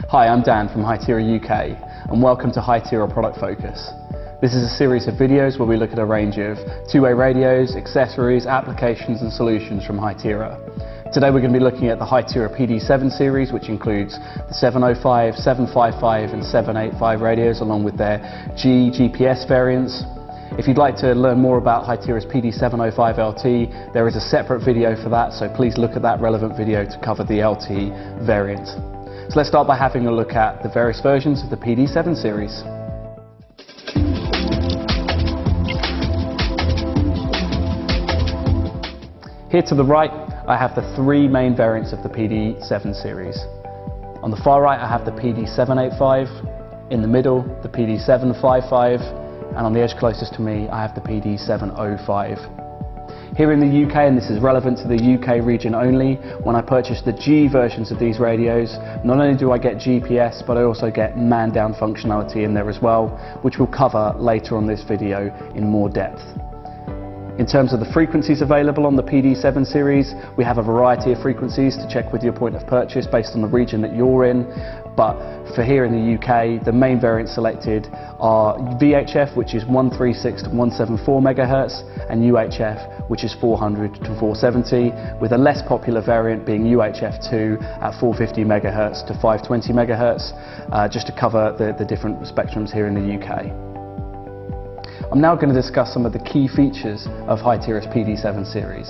Hi, I'm Dan from Hytera UK and welcome to Hytera Product Focus. This is a series of videos where we look at a range of two-way radios, accessories, applications and solutions from Hytera. Today we're going to be looking at the Hytera PD7 series, which includes the 705, 755 and 785 radios along with their GPS variants. If you'd like to learn more about Hytera's PD705 LT, there is a separate video for that, so please look at that relevant video to cover the LT variant. So let's start by having a look at the various versions of the PD7 series. Here to the right, I have the three main variants of the PD7 series. On the far right, I have the PD785, in the middle, the PD755, and on the edge closest to me, I have the PD705. Here in the UK, and this is relevant to the UK region only, when I purchase the G versions of these radios, not only do I get GPS, but I also get man-down functionality in there as well, which we'll cover later on this video in more depth. In terms of the frequencies available on the PD7 series, we have a variety of frequencies to check with your point of purchase based on the region that you're in. But for here in the UK, the main variants selected are VHF, which is 136 to 174 MHz, and UHF, which is 400 to 470, with a less popular variant being UHF2 at 450 MHz to 520 MHz, just to cover the different spectrums here in the UK. I'm now going to discuss some of the key features of Hytera's PD7 series.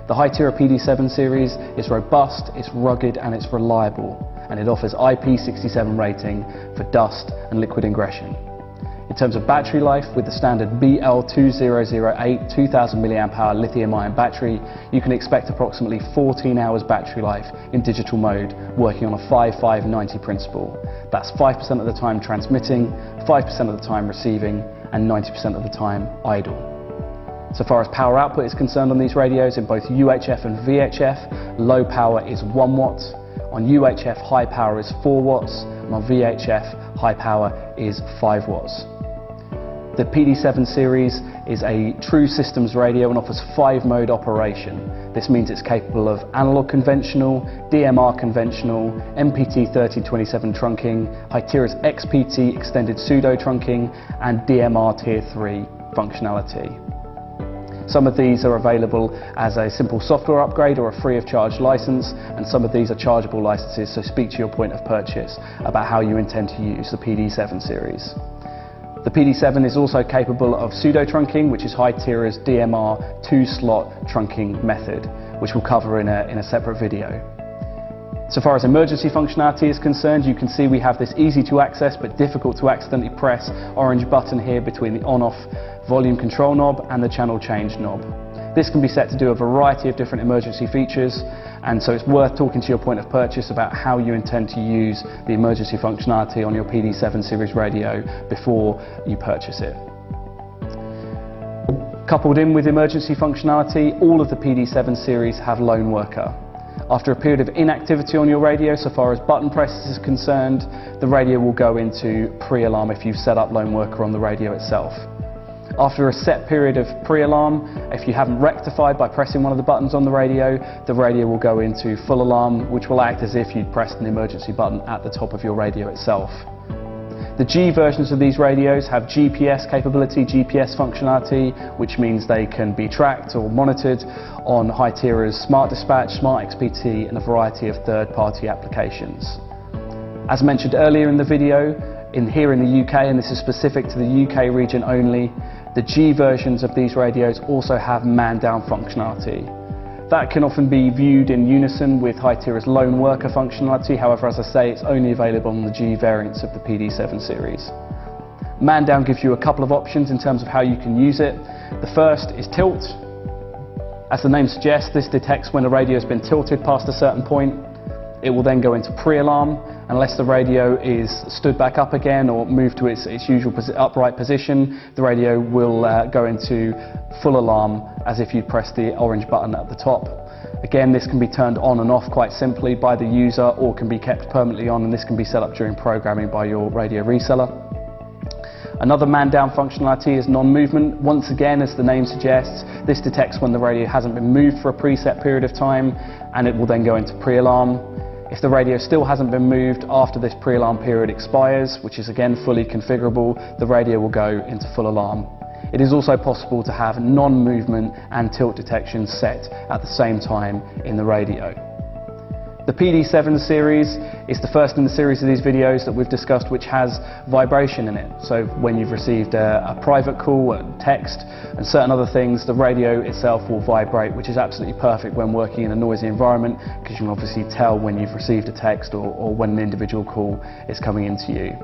The Hytera PD7 series is robust, it's rugged and it's reliable, and it offers IP67 rating for dust and liquid ingression. In terms of battery life, with the standard BL2008 2000 mAh lithium-ion battery, you can expect approximately 14 hours battery life in digital mode, working on a 5-5-90 principle. That's 5% of the time transmitting, 5% of the time receiving, and 90% of the time idle. So far as power output is concerned on these radios, in both UHF and VHF, low power is 1 watt, on UHF high power is 4 watts, and on VHF high power is 5 watts. The PD7 series is a true systems radio and offers 5-mode operation. This means it's capable of analog conventional, DMR conventional, MPT 1327 trunking, Hytera's XPT extended pseudo trunking, and DMR Tier 3 functionality. Some of these are available as a simple software upgrade or a free of charge license, and some of these are chargeable licenses, so speak to your point of purchase about how you intend to use the PD7 series. The PD7 is also capable of pseudo trunking, which is Hytera's DMR 2-slot trunking method, which we'll cover in a separate video. So far as emergency functionality is concerned, you can see we have this easy to access but difficult to accidentally press orange button here between the on-off volume control knob and the channel change knob. This can be set to do a variety of different emergency features, and so it's worth talking to your point of purchase about how you intend to use the emergency functionality on your PD7 series radio before you purchase it. Coupled in with emergency functionality, all of the PD7 series have lone worker. After a period of inactivity on your radio, so far as button presses is concerned, the radio will go into pre-alarm if you've set up lone worker on the radio itself. After a set period of pre-alarm, if you haven't rectified by pressing one of the buttons on the radio will go into full alarm, which will act as if you'd pressed an emergency button at the top of your radio itself. The G versions of these radios have GPS capability, GPS functionality, which means they can be tracked or monitored on Hytera's Smart Dispatch, Smart XPT, and a variety of third-party applications. As mentioned earlier in the video, here in the UK, and this is specific to the UK region only, the G versions of these radios also have man-down functionality. That can often be viewed in unison with Hytera's lone worker functionality. However, as I say, it's only available on the G variants of the PD7 series. Man-down gives you a couple of options in terms of how you can use it. The first is tilt. As the name suggests, this detects when a radio has been tilted past a certain point. It will then go into pre-alarm. Unless the radio is stood back up again or moved to its usual upright position, the radio will go into full alarm as if you pressed the orange button at the top. Again, this can be turned on and off quite simply by the user, or can be kept permanently on, and this can be set up during programming by your radio reseller. Another man-down functionality is non-movement. Once again, as the name suggests, this detects when the radio hasn't been moved for a preset period of time, and it will then go into pre-alarm. If the radio still hasn't been moved after this pre-alarm period expires, which is again fully configurable, the radio will go into full alarm. It is also possible to have non-movement and tilt detection set at the same time in the radio. The PD7 series is the first in the series of these videos that we've discussed which has vibration in it. So when you've received a private call, a text and certain other things, the radio itself will vibrate, which is absolutely perfect when working in a noisy environment, because you can obviously tell when you've received a text or when an individual call is coming into you.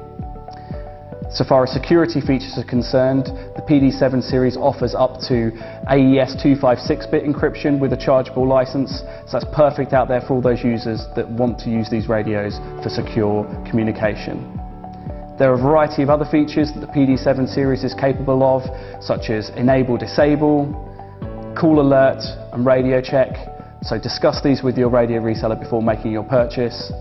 So far as security features are concerned, the PD7 series offers up to AES 256-bit encryption with a chargeable license, so that's perfect out there for all those users that want to use these radios for secure communication. There are a variety of other features that the PD7 series is capable of, such as enable disable, call alert and radio check, so discuss these with your radio reseller before making your purchase.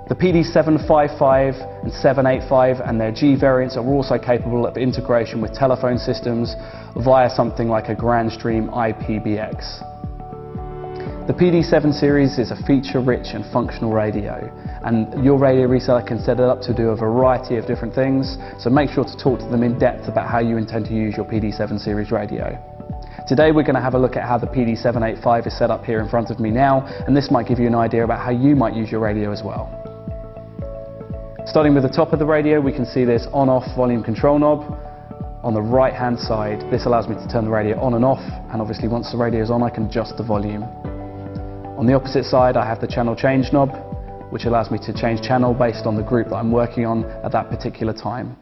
The PD755 and 785 and their G variants are also capable of integration with telephone systems via something like a Grandstream IPBX. The PD7 series is a feature-rich and functional radio, and your radio reseller can set it up to do a variety of different things, so make sure to talk to them in depth about how you intend to use your PD7 series radio. Today we're going to have a look at how the PD785 is set up here in front of me now, and this might give you an idea about how you might use your radio as well. Starting with the top of the radio, we can see this on-off volume control knob. On the right hand side, this allows me to turn the radio on and off, and obviously once the radio is on I can adjust the volume. On the opposite side I have the channel change knob, which allows me to change channel based on the group that I'm working on at that particular time.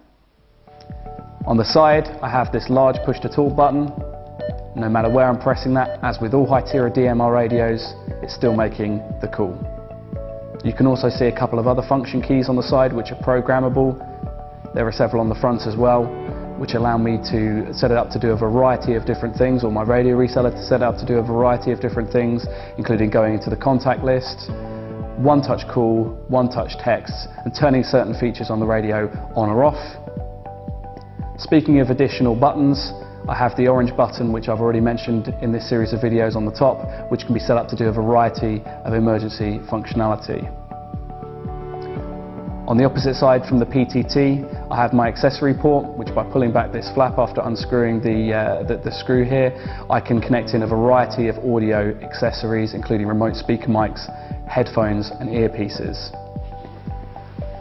On the side I have this large push to talk button. No matter where I'm pressing that, as with all Hytera DMR radios, it's still making the call. You can also see a couple of other function keys on the side which are programmable. There are several on the front as well, which allow me to set it up to do a variety of different things, or my radio reseller to set it up to do a variety of different things, including going into the contact list, one-touch call, one-touch text, and turning certain features on the radio on or off. Speaking of additional buttons, I have the orange button, which I've already mentioned in this series of videos on the top, which can be set up to do a variety of emergency functionality. On the opposite side from the PTT, I have my accessory port, which by pulling back this flap after unscrewing the screw here, I can connect in a variety of audio accessories, including remote speaker mics, headphones and earpieces.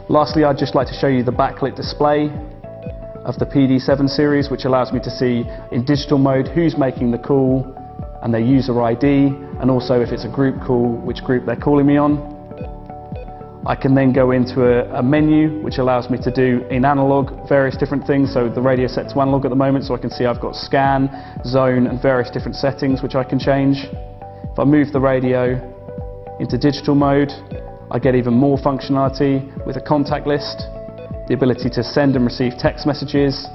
Lastly, I'd just like to show you the backlit display of the PD7 series, which allows me to see in digital mode who's making the call and their user ID, and also if it's a group call, which group they're calling me on. I can then go into a menu which allows me to do in analog various different things. So the radio is set to analog at the moment, so I can see I've got scan, zone and various different settings which I can change. If I move the radio into digital mode, I get even more functionality with a contact list, the ability to send and receive text messages,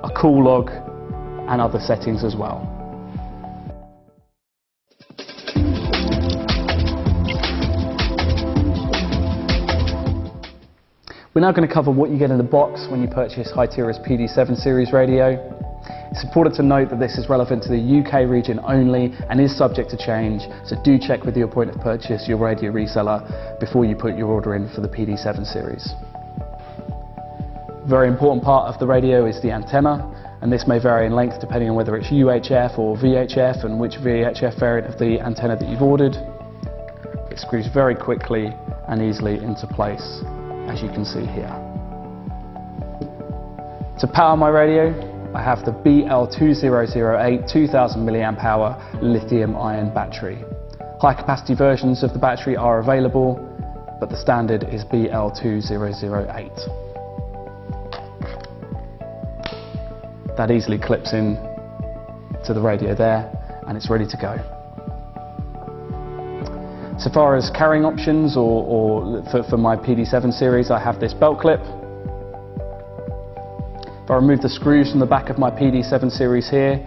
a call log and other settings as well. We're now going to cover what you get in the box when you purchase Hytera's PD7 series radio. It's important to note that this is relevant to the UK region only and is subject to change, so do check with your point of purchase, your radio reseller, before you put your order in for the PD7 series. A very important part of the radio is the antenna, and this may vary in length depending on whether it's UHF or VHF and which VHF variant of the antenna that you've ordered. It screws very quickly and easily into place, as you can see here. To power my radio, I have the BL2008 2000 mAh lithium-ion battery. High capacity versions of the battery are available, but the standard is BL2008. That easily clips in to the radio there, and it's ready to go. So far as carrying options for my PD7 series, I have this belt clip. If I remove the screws from the back of my PD7 series here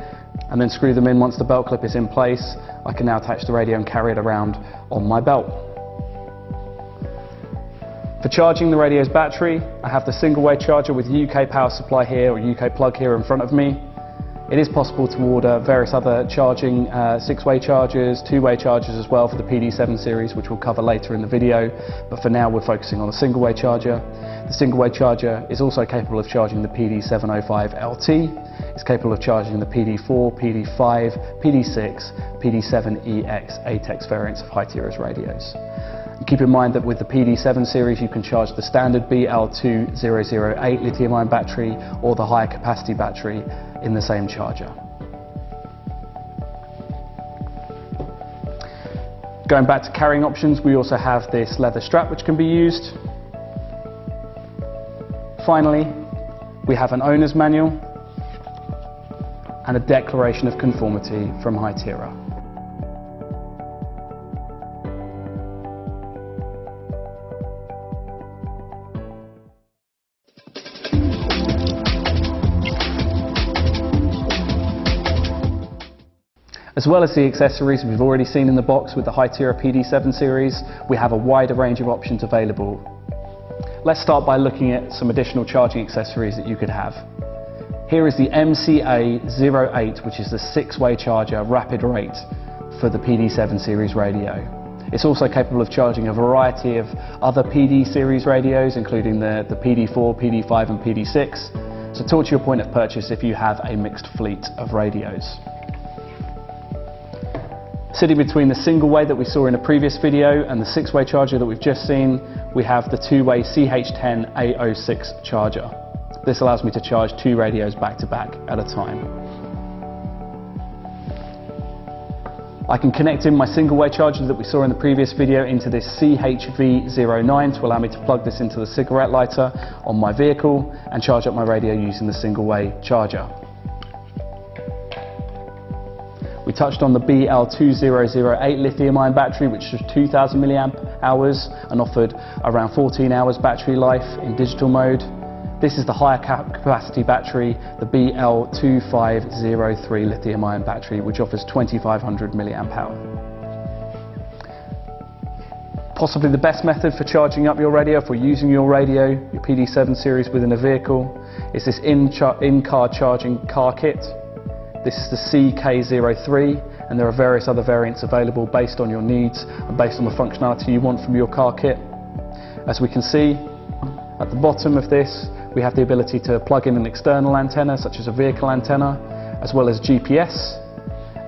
and then screw them in once the belt clip is in place, I can now attach the radio and carry it around on my belt. For charging the radio's battery, I have the single-way charger with UK power supply here, or UK plug here in front of me. It is possible to order various other charging, 6-way chargers, 2-way chargers as well for the PD7 series, which we'll cover later in the video, but for now we're focusing on a single-way charger. The single-way charger is also capable of charging the PD705 LT, it's capable of charging the PD4, PD5, PD6, PD7EX, ATEX variants of Hytera's radios. Keep in mind that with the PD7 series you can charge the standard BL2008 lithium-ion battery or the higher capacity battery in the same charger. Going back to carrying options, we also have this leather strap which can be used. Finally, we have an owner's manual and a declaration of conformity from Hytera. As well as the accessories we've already seen in the box with the Hytera PD7 series, we have a wider range of options available. Let's start by looking at some additional charging accessories that you could have. Here is the MCA08, which is the 6-way charger rapid rate for the PD7 series radio. It's also capable of charging a variety of other PD series radios, including the PD4, PD5 and PD6. So talk to your point of purchase if you have a mixed fleet of radios. Sitting between the single-way that we saw in a previous video and the 6-way charger that we've just seen, we have the 2-way CH10A06 charger. This allows me to charge 2 radios back to back at a time. I can connect in my single-way charger that we saw in the previous video into this CHV09 to allow me to plug this into the cigarette lighter on my vehicle and charge up my radio using the single-way charger. We touched on the BL2008 lithium-ion battery, which was 2000 milliamp hours and offered around 14 hours battery life in digital mode. This is the higher capacity battery, the BL2503 lithium-ion battery, which offers 2500 milliamp hour. Possibly the best method for charging up your radio, if we're using your radio, your PD7 series within a vehicle, is this in-car charging car kit. This is the CK03, and there are various other variants available based on your needs and based on the functionality you want from your car kit. As we can see, at the bottom of this, we have the ability to plug in an external antenna, such as a vehicle antenna, as well as GPS.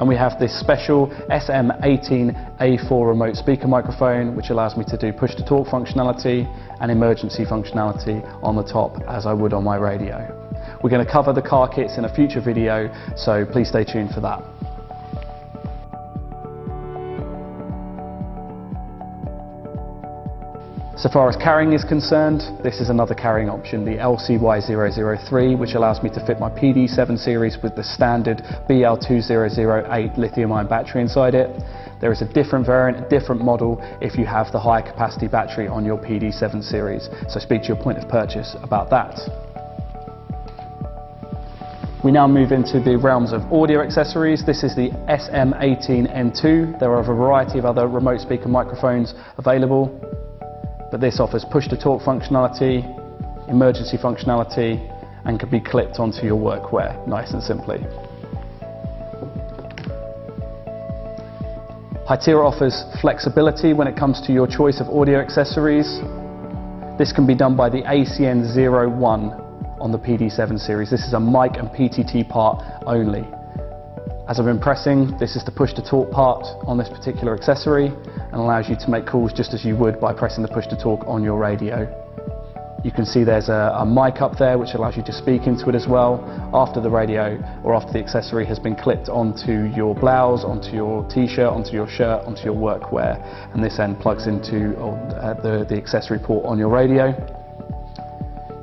And we have this special SM18A4 remote speaker microphone, which allows me to do push-to-talk functionality and emergency functionality on the top, as I would on my radio. We're going to cover the car kits in a future video, so please stay tuned for that. So far as carrying is concerned, this is another carrying option, the LCY003, which allows me to fit my PD7 series with the standard BL2008 lithium-ion battery inside it. There is a different variant, a different model if you have the higher capacity battery on your PD7 series, so speak to your point of purchase about that. We now move into the realms of audio accessories. This is the SM18N2. There are a variety of other remote speaker microphones available, but this offers push-to-talk functionality, emergency functionality, and can be clipped onto your workwear, nice and simply. Hytera offers flexibility when it comes to your choice of audio accessories. This can be done by the ACN01 on the PD7 series. This is a mic and PTT part only. As I've been pressing, this is the push-to-talk part on this particular accessory and allows you to make calls just as you would by pressing the push-to-talk on your radio. You can see there's a mic up there which allows you to speak into it as well after the radio or after the accessory has been clipped onto your blouse, onto your t-shirt, onto your shirt, onto your workwear, and this then plugs into the accessory port on your radio.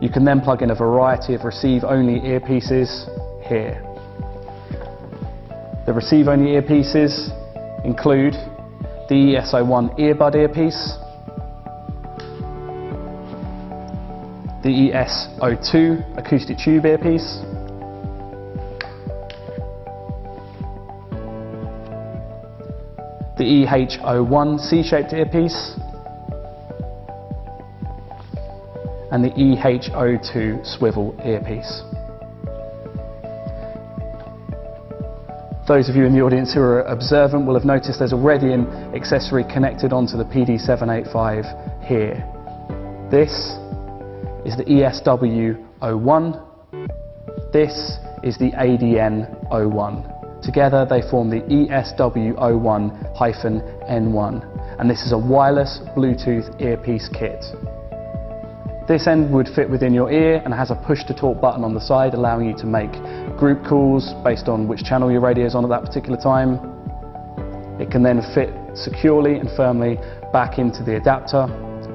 You can then plug in a variety of receive-only earpieces here. The receive-only earpieces include the ES01 earbud earpiece, the ES02 acoustic tube earpiece, the EH01 C-shaped earpiece, and the EH02 swivel earpiece. Those of you in the audience who are observant will have noticed there's already an accessory connected onto the PD785 here. This is the ESW01. This is the ADN01. Together they form the ESW01-N1, and this is a wireless Bluetooth earpiece kit. This end would fit within your ear and has a push-to-talk button on the side, allowing you to make group calls based on which channel your radio is on at that particular time. It can then fit securely and firmly back into the adapter,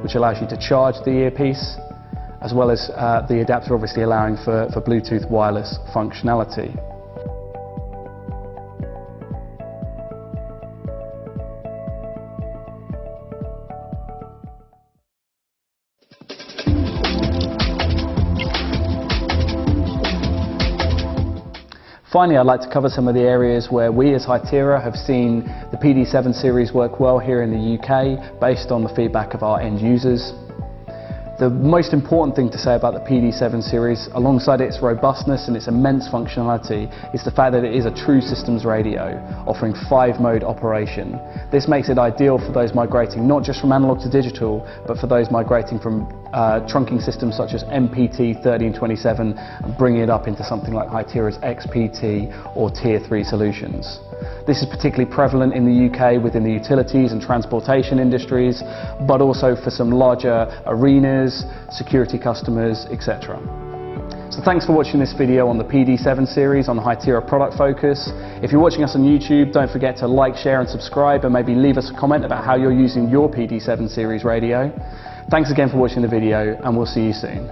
which allows you to charge the earpiece, as well as the adapter obviously allowing for Bluetooth wireless functionality. Finally, I'd like to cover some of the areas where we as Hytera have seen the PD7 series work well here in the UK based on the feedback of our end users. The most important thing to say about the PD7 series, alongside its robustness and its immense functionality, is the fact that it is a true systems radio, offering 5-mode operation. This makes it ideal for those migrating not just from analog to digital, but for those migrating from trunking systems such as MPT 1327 and bringing it up into something like Hytera's XPT or Tier 3 solutions. This is particularly prevalent in the UK within the utilities and transportation industries, but also for some larger arenas, security customers, etc. So thanks for watching this video on the PD7 series on Hytera Product Focus. If you're watching us on YouTube, don't forget to like, share and subscribe, and maybe leave us a comment about how you're using your PD7 series radio. Thanks again for watching the video, and we'll see you soon.